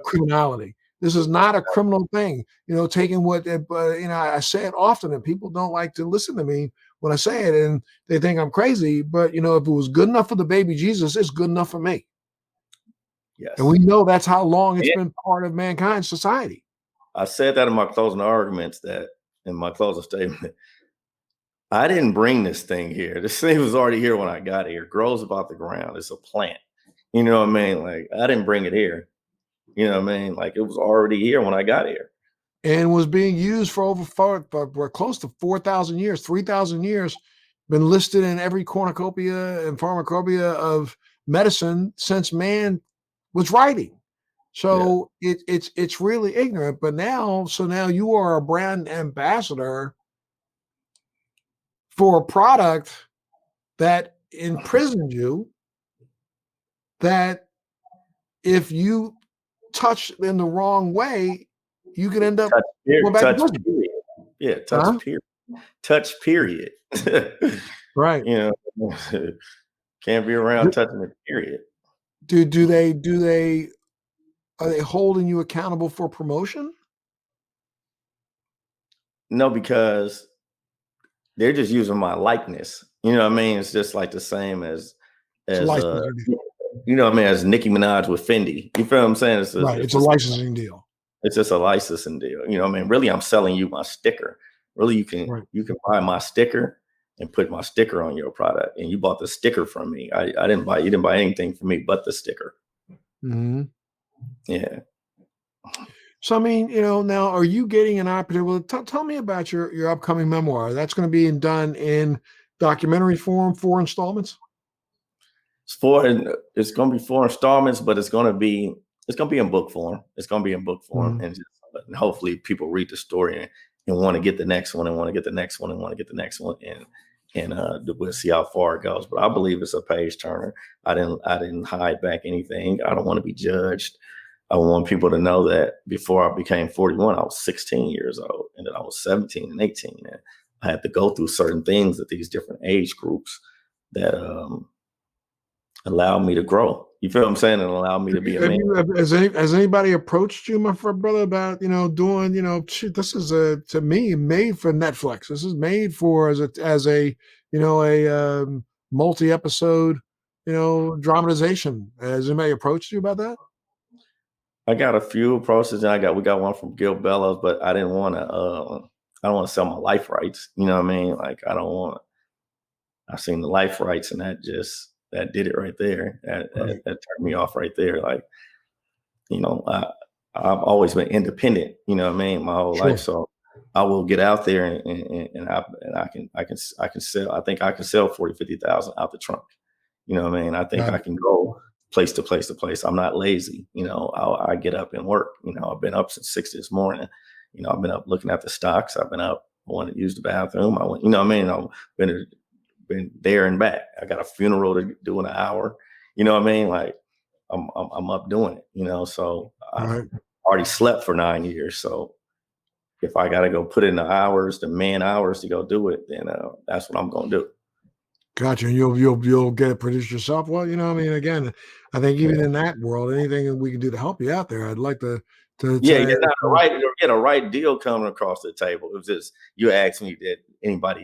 criminality. This is not a criminal thing. Taking what, I say it often and people don't like to listen to me when I say it, and they think I'm crazy. But, if it was good enough for the baby Jesus, it's good enough for me. Yes. And we know that's how long it's been part of mankind's society. I said that in my closing arguments, that in my closing statement, I didn't bring this thing here. This thing was already here when I got here. It grows about the ground. It's a plant. You know what I mean? Like, I didn't bring it here. You know what I mean? Like, it was already here when I got here. And was being used for close to 4,000 years, 3,000 years, been listed in every cornucopia and pharmacopoeia of medicine since man was writing. So it's really ignorant. But now you are a brand ambassador for a product that imprisoned you, that if you touch in the wrong way, you can end up touch period. Right. Can't be around touching it, period. Are they holding you accountable for promotion? No, because they're just using my likeness. You know what I mean? It's just like the same as as Nicki Minaj with Fendi. You feel what I'm saying? It's a licensing deal. It's just a licensing deal. You know what I mean? Really, I'm selling you my sticker. Really, you can buy my sticker and put my sticker on your product. And you bought the sticker from me. You didn't buy anything from me but the sticker. Mm-hmm. Yeah. So, I mean, now, are you getting an opportunity? Well, tell me about your upcoming memoir. That's going to be done in documentary form, 4 installments? It's going to be 4 installments, but it's going to be in book form. It's going to be in book form. Mm-hmm. And hopefully people read the story and want to get the next one and want to get the next one and want to get the next one. And we'll see how far it goes. But I believe it's a page turner. I didn't hide back anything. I don't want to be judged. I want people to know that before I became 41, I was 16 years old, and then I was 17 and 18. And I had to go through certain things at these different age groups that allowed me to grow. You feel what I'm saying? And allowed me to be a man. Has anybody approached you, my brother, about doing shoot, this is to me made for Netflix. This is made for as a multi episode dramatization. Has anybody approached you about that? I got a few approaches, and we got one from Gil Bellows, but I didn't want to. I don't want to sell my life rights. You know what I mean? Like I don't want. I've seen the life rights, and that did it right there. That turned me off right there. Like I've always been independent. You know what I mean? My whole Sure. life, so I will get out there and I can sell. I think I can sell 40, 50,000 out the trunk. You know what I mean? I think I can go place to place to place. I'm not lazy. I get up and work. I've been up since 6 this morning. I've been up looking at the stocks. I've been up. I want to use the bathroom. I went. You know what I mean? I've been there and back. I got a funeral to do in an hour. You know what I mean? Like I'm up doing it. So I've already slept for 9 years. So if I got to go put in the man hours to go do it, then that's what I'm going to do. Gotcha. And you'll get it produced yourself. Well, I mean, again, I think even in that world, anything we can do to help you out there, I'd like to Yeah, say, get a right deal coming across the table. It was just you asked me about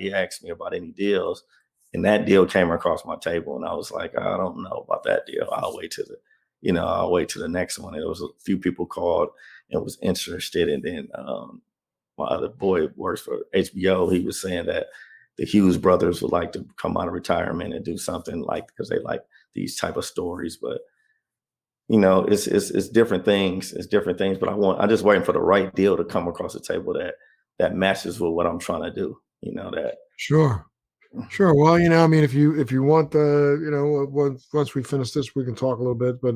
any deals, and that deal came across my table, and I was like, I don't know about that deal. I'll wait to the next one. And it was a few people called and was interested, and then my other boy works for HBO. He was saying that the Hughes brothers would like to come out of retirement and do something because they like these type of stories, but it's different things. It's different things, but I'm just waiting for the right deal to come across the table that matches with what I'm trying to do. That. Sure. Well, I mean, if you want once we finish this, we can talk a little bit, but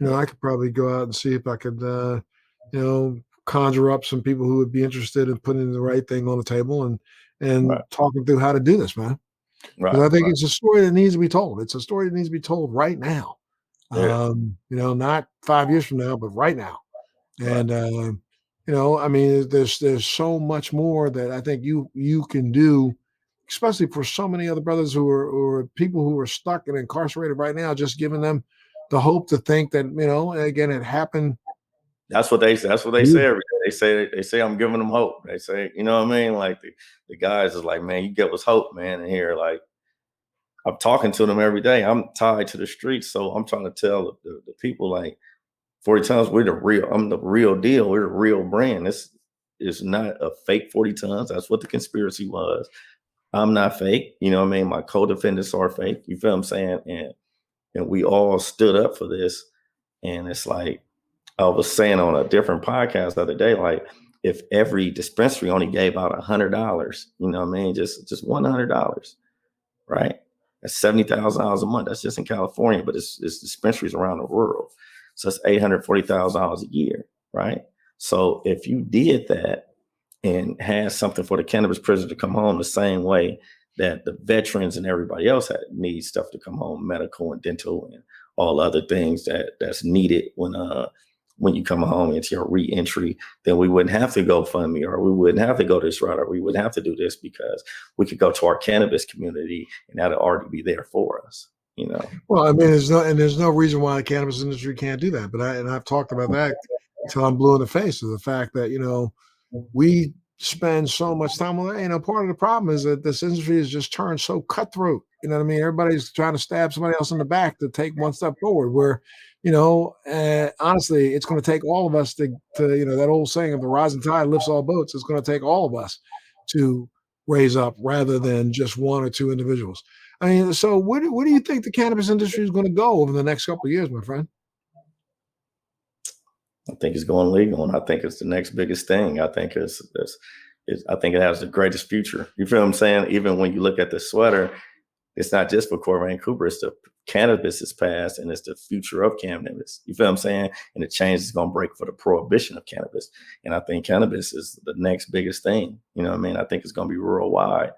I could probably go out and see if I could, conjure up some people who would be interested in putting the right thing on the table and talking through how to do this, man. Because I think it's a story that needs to be told. It's a story that needs to be told right now. Yeah. Not 5 years from now, but right now. And I mean, there's so much more that I think you can do, especially for so many other brothers who are people who are stuck and incarcerated right now, just giving them the hope to think that, again, it happened. That's what they say every day. They say I'm giving them hope. They say, you know what I mean? Like the guys is like, man, you give us hope, man. And here, like, I'm talking to them every day. I'm tied to the streets. So I'm trying to tell the people like 40 tons, I'm the real deal. We're the real brand. This is not a fake 40 tons. That's what the conspiracy was. I'm not fake. You know what I mean? My co-defendants are fake. You feel what I'm saying? And we all stood up for this. And it's like, I was saying on a different podcast the other day, like if every dispensary only gave out $100, you know what I mean? Just $100, right? That's $70,000 a month. That's just in California, but it's dispensaries around the world. So it's $840,000 a year, right? So if you did that and had something for the cannabis prisoners to come home the same way that the veterans and everybody else need stuff to come home, medical and dental and all other things that's needed when you come home into your re-entry, then we wouldn't have to go fund me, or we wouldn't have to go this route, or we wouldn't have to do this, because we could go to our cannabis community and that'll already be there for us. Well, I mean, there's no reason why the cannabis industry can't do that. But I've talked about that until I'm blue in the face of the fact that, we spend so much time on that. Part of the problem is that this industry has just turned so cutthroat. You know what I mean? Everybody's trying to stab somebody else in the back to take one step forward. Where, honestly, it's going to take all of us to that old saying of the rising tide lifts all boats. It's going to take all of us to raise up rather than just one or two individuals. I mean, so where do you think the cannabis industry is going to go over the next couple of years, my friend? I think it's going legal, and I think it's the next biggest thing. I think I think it has the greatest future. You feel what I'm saying? Even when you look at the sweater, it's not just for Corvain Cooper. It's the cannabis is passed, and it's the future of cannabis. You feel what I'm saying? And the change is going to break for the prohibition of cannabis. And I think cannabis is the next biggest thing. You know what I mean? I think it's going to be worldwide.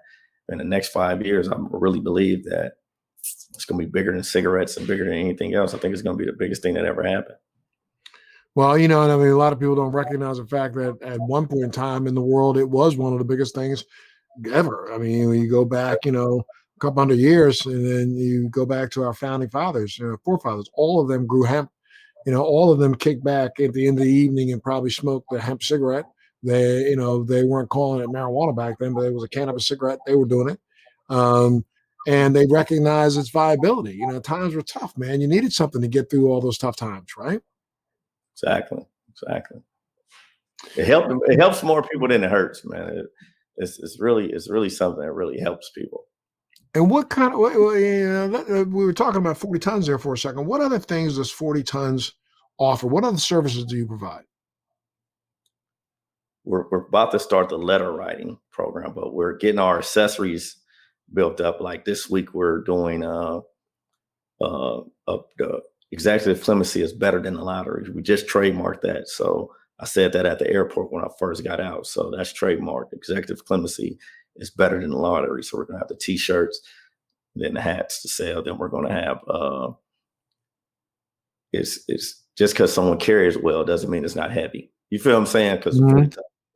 In the next 5 years, I really believe that it's going to be bigger than cigarettes and bigger than anything else. I think it's going to be the biggest thing that ever happened. Well, and I mean, a lot of people don't recognize the fact that at one point in time in the world, it was one of the biggest things ever. I mean, when you go back, couple hundred years, and then you go back to our founding fathers, forefathers. All of them grew hemp. All of them kicked back at the end of the evening and probably smoked the hemp cigarette. They weren't calling it marijuana back then, but it was a cannabis cigarette. They were doing it. And they recognized its viability. Times were tough, man. You needed something to get through all those tough times, right? Exactly. It helps more people than it hurts, man. It's really something that really helps people. And what kind of, we were talking about 40 tons there for a second. What other things does 40 tons offer? What other services do you provide? We're about to start the letter writing program, but we're getting our accessories built up. Like this week, we're doing the executive clemency is better than the lottery. We just trademarked that. So I said that at the airport when I first got out. So that's trademarked. Executive clemency is better than the lottery. So we're gonna have the T-shirts, then the hats to sell. Then we're gonna have it's just because someone carries well doesn't mean it's not heavy. You feel what I'm saying? Because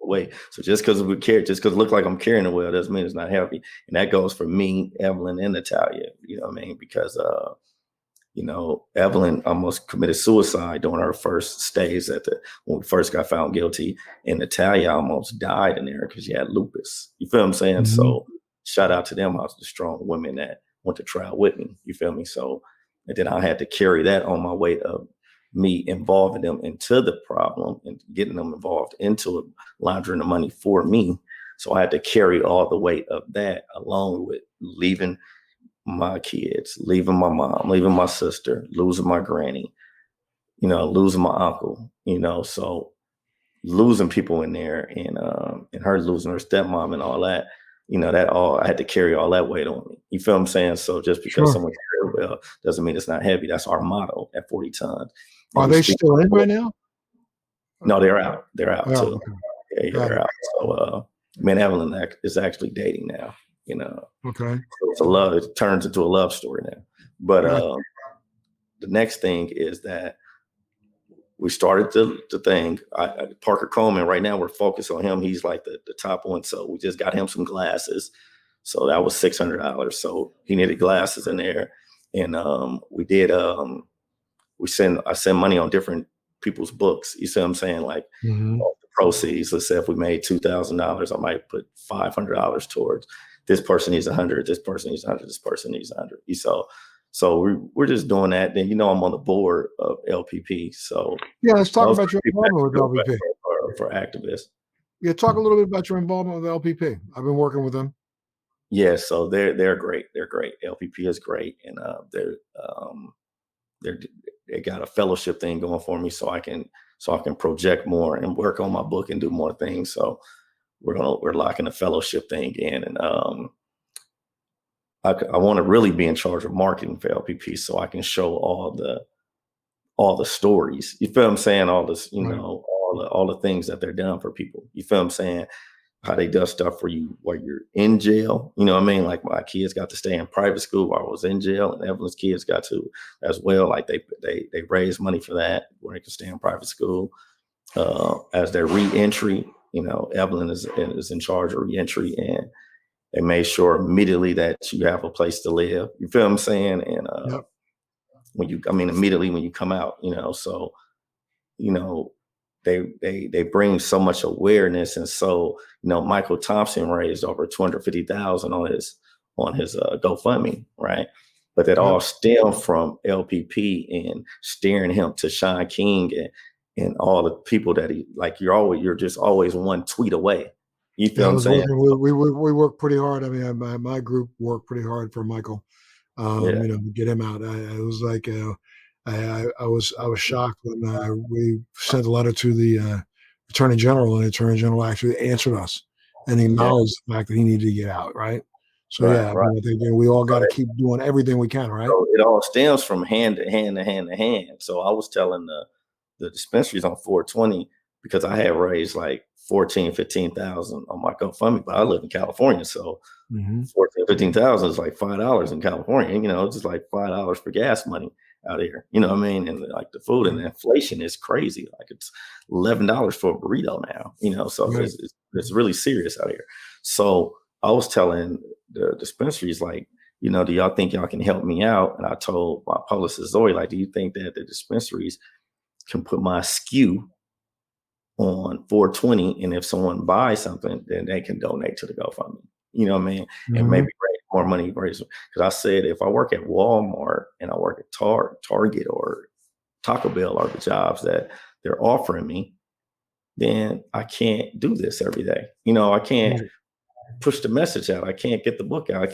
away. So just because we carry, just because it look like I'm carrying it well doesn't mean it's not heavy. And that goes for me, Evelyn, and Natalia. You know what I mean? Because Evelyn almost committed suicide during her first stays when we first got found guilty, and Natalia almost died in there because she had lupus. You feel what I'm saying? Mm-hmm. So shout out to them. I was the strong women that went to trial with me. You feel me? So, and then I had to carry that on my way of me involving them into the problem and getting them involved into it, laundering the money for me. So I had to carry all the weight of that along with leaving my kids, leaving my mom, leaving my sister, losing my granny, losing my uncle, so losing people in there and her losing her stepmom and all that, that all I had to carry all that weight on me. You feel what I'm saying? So just because someone carried well doesn't mean it's not heavy. That's our motto at 40 tons. Are they still in right now? No, they're out. They're out too. Okay. Yeah, they're out. So me and Evelyn is actually dating now. Okay. So it's it turns into a love story now. But the next thing is that we started the thing. Parker Coleman, right now we're focused on him. He's like the top one. So we just got him some glasses. So that was $600. So he needed glasses in there. And we did I send money on different people's books. You see what I'm saying? Like the proceeds. Let's say if we made $2,000, I might put $500 towards this person needs 100. This person needs 100. This person needs 100. So we're just doing that. Then I'm on the board of LPP. So yeah, let's talk about your involvement with LPP for activists. Yeah, talk a little bit about your involvement with LPP. I've been working with them. Yeah, so they're great. They're great. LPP is great, and they got a fellowship thing going for me, so I can project more and work on my book and do more things. So we're locking the fellowship thing in, and I want to really be in charge of marketing for LPP, so I can show all the stories. You feel what I'm saying? All this, all the things that they're done for people. You feel what I'm saying? How they do stuff for you while you're in jail. You know what I mean? Like my kids got to stay in private school while I was in jail, and Evelyn's kids got to as well. Like they raised money for that where they could stay in private school. As their reentry, Evelyn is in charge of reentry, and they made sure immediately that you have a place to live. You feel what I'm saying? And immediately when you come out, so they bring so much awareness. And so, Michael Thompson raised over $250,000 on his GoFundMe, right? But that all stemmed from LPP and steering him to Sean King and all the people that you're just always one tweet away. You feel what I'm saying? We work pretty hard. I mean, my group worked pretty hard for Michael, to get him out. I was like, I was shocked when we sent a letter to the Attorney General, and the Attorney General actually answered us and acknowledged the fact that he needed to get out. Right. So I think we all got to keep doing everything we can. Right. So it all stems from hand to hand to hand to hand. So I was telling the dispensaries on 420 because I had raised like 15,000 on my GoFundMe, but I live in California, so 15,000 is like $5 in California. It's just like $5 for gas money out here. You know what I mean? And like the food and the inflation is crazy. Like it's $11 for a burrito now. So it's really serious out here. So I was telling the dispensaries, like, do y'all think y'all can help me out? And I told my publicist Zoe, like, do you think that the dispensaries can put my SKU on 420, and if someone buys something, then they can donate to the GoFundMe. You know what I mean? And maybe raise more money. Because I said, if I work at Walmart and I work at Target or Taco Bell are the jobs that they're offering me, then I can't do this every day. I can't push the message out. I can't get the book out. I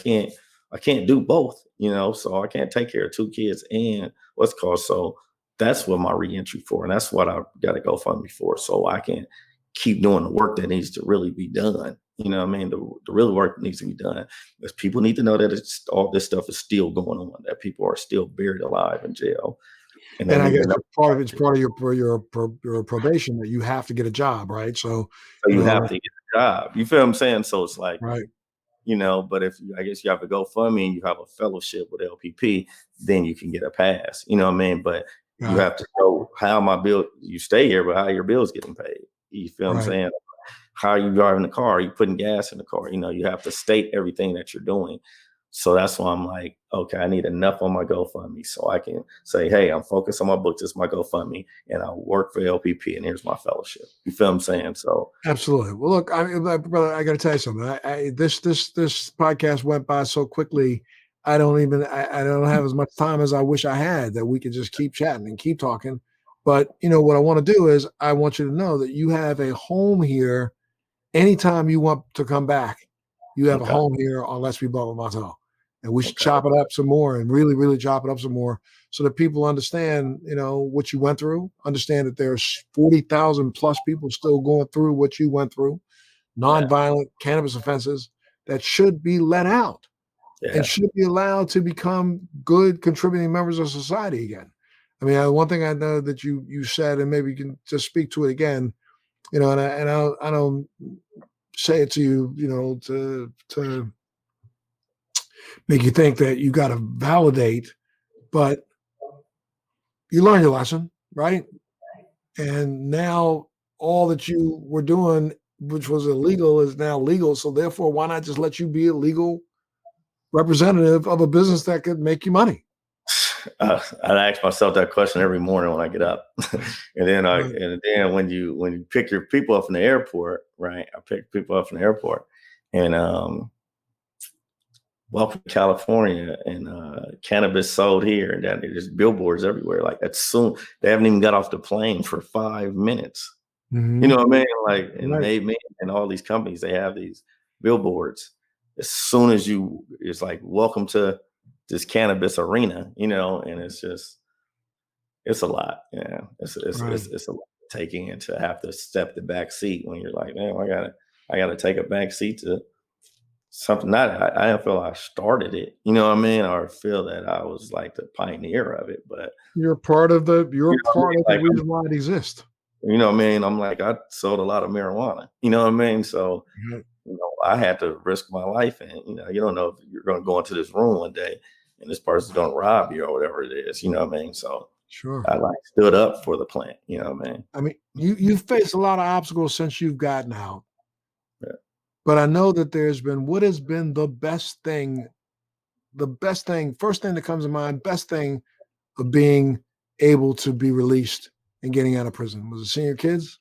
can't do both, so I can't take care of 2 kids and what's called. So that's what my reentry for. And that's what I got to GoFundMe for. So I can keep doing the work that needs to really be done. You know what I mean? The real work needs to be done, because people need to know that all this stuff is still going on, that people are still buried alive in jail. And I guess it's part of your probation that you have to get a job, right? So you have to get a job. You feel what I'm saying? So it's like, right. But if I guess you have to GoFundMe and you have a fellowship with LPP, then you can get a pass. You know what I mean? But you have to show how my bill, you stay here, but how your bill's getting paid. You feel what I'm saying? How are you driving the car? Are you putting gas in the car? You have to state everything that you're doing. So that's why I'm like, okay, I need enough on my GoFundMe so I can say, hey, I'm focused on my book. This is my GoFundMe, and I work for LPP, and here's my fellowship. You feel what I'm saying? So absolutely. Well, look, brother, I got to tell you something. This podcast went by so quickly. I don't have as much time as I wish I had, that we could just keep chatting and keep talking. But what I want to do is I want you to know that you have a home here. Anytime you want to come back, you have a home here on Let's Be Blunt with Montel. And we should chop it up some more, and really, really chop it up some more, so that people understand, what you went through, understand that there's 40,000 plus people still going through what you went through, nonviolent cannabis offenses that should be let out and should be allowed to become good contributing members of society again. I mean, one thing I know that you said, and maybe you can just speak to it again, and I don't say it to you, to make you think that you got to validate, but you learn your lesson, right? And now all that you were doing, which was illegal, is now legal. So therefore, why not just let you be a legal representative of a business that could make you money? I ask myself that question every morning when I get up, and then when you pick your people up from the airport, right? I pick people up from the airport, and welcome to California, and cannabis sold here, and that there's billboards everywhere. Like, that's soon. They haven't even got off the plane for 5 minutes. Mm-hmm. You know what I mean? Like, and and all these companies, they have these billboards. As soon as it's like, welcome to this cannabis arena, and it's a lot. Yeah, it's a lot taking, and to have to step the back seat when you're like, man, I gotta take a back seat to something. I don't feel I started it, you know what I mean, or feel that I was like the pioneer of it, but you're part of the reason why it exists. You know what I mean? I'm like, I sold a lot of marijuana, you know what I mean? So, I had to risk my life, and you don't know if you're going to go into this room one day and this person's going to rob you or whatever it is, you know what I mean? So sure, I stood up for the plant, you know what I mean? I mean, you've faced a lot of obstacles since you've gotten out. Yeah. But I know that what has been the best thing, first thing that comes to mind, best thing of being able to be released and getting out of prison? Was it seeing your kids?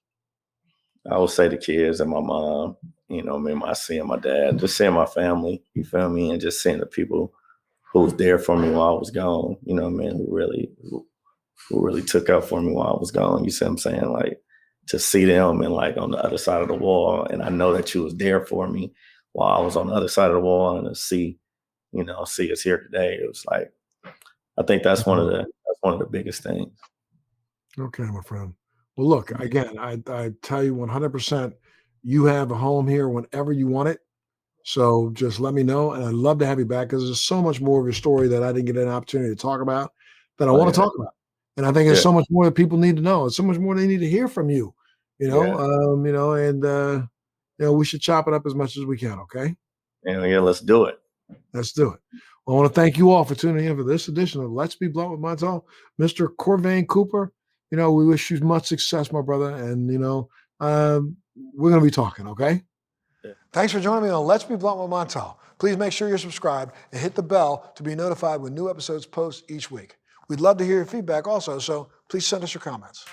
I would say the kids and my mom, seeing my dad, just seeing my family, you feel me? And just seeing the people who was there for me while I was gone, you know what I mean? Who really took up for me while I was gone. You see what I'm saying? Like, to see them and like on the other side of the wall, and I know that you was there for me while I was on the other side of the wall, and to see us here today, it was like, I think that's one of the biggest things. Okay, my friend. Well, look, again, I tell you 100%, you have a home here whenever you want it. So just let me know, and I'd love to have you back, because there's so much more of your story that I didn't get an opportunity to talk about that I want to talk about. And I think there's so much more that people need to know. There's so much more they need to hear from you, and we should chop it up as much as we can. Okay. Yeah, let's do it. Let's do it. Well, I want to thank you all for tuning in for this edition of Let's Be Blunt with Montel. Mr. Corvain Cooper, we wish you much success, my brother. And, we're going to be talking, okay? Yeah. Thanks for joining me on Let's Be Blunt with Montel. Please make sure you're subscribed and hit the bell to be notified when new episodes post each week. We'd love to hear your feedback also, so please send us your comments.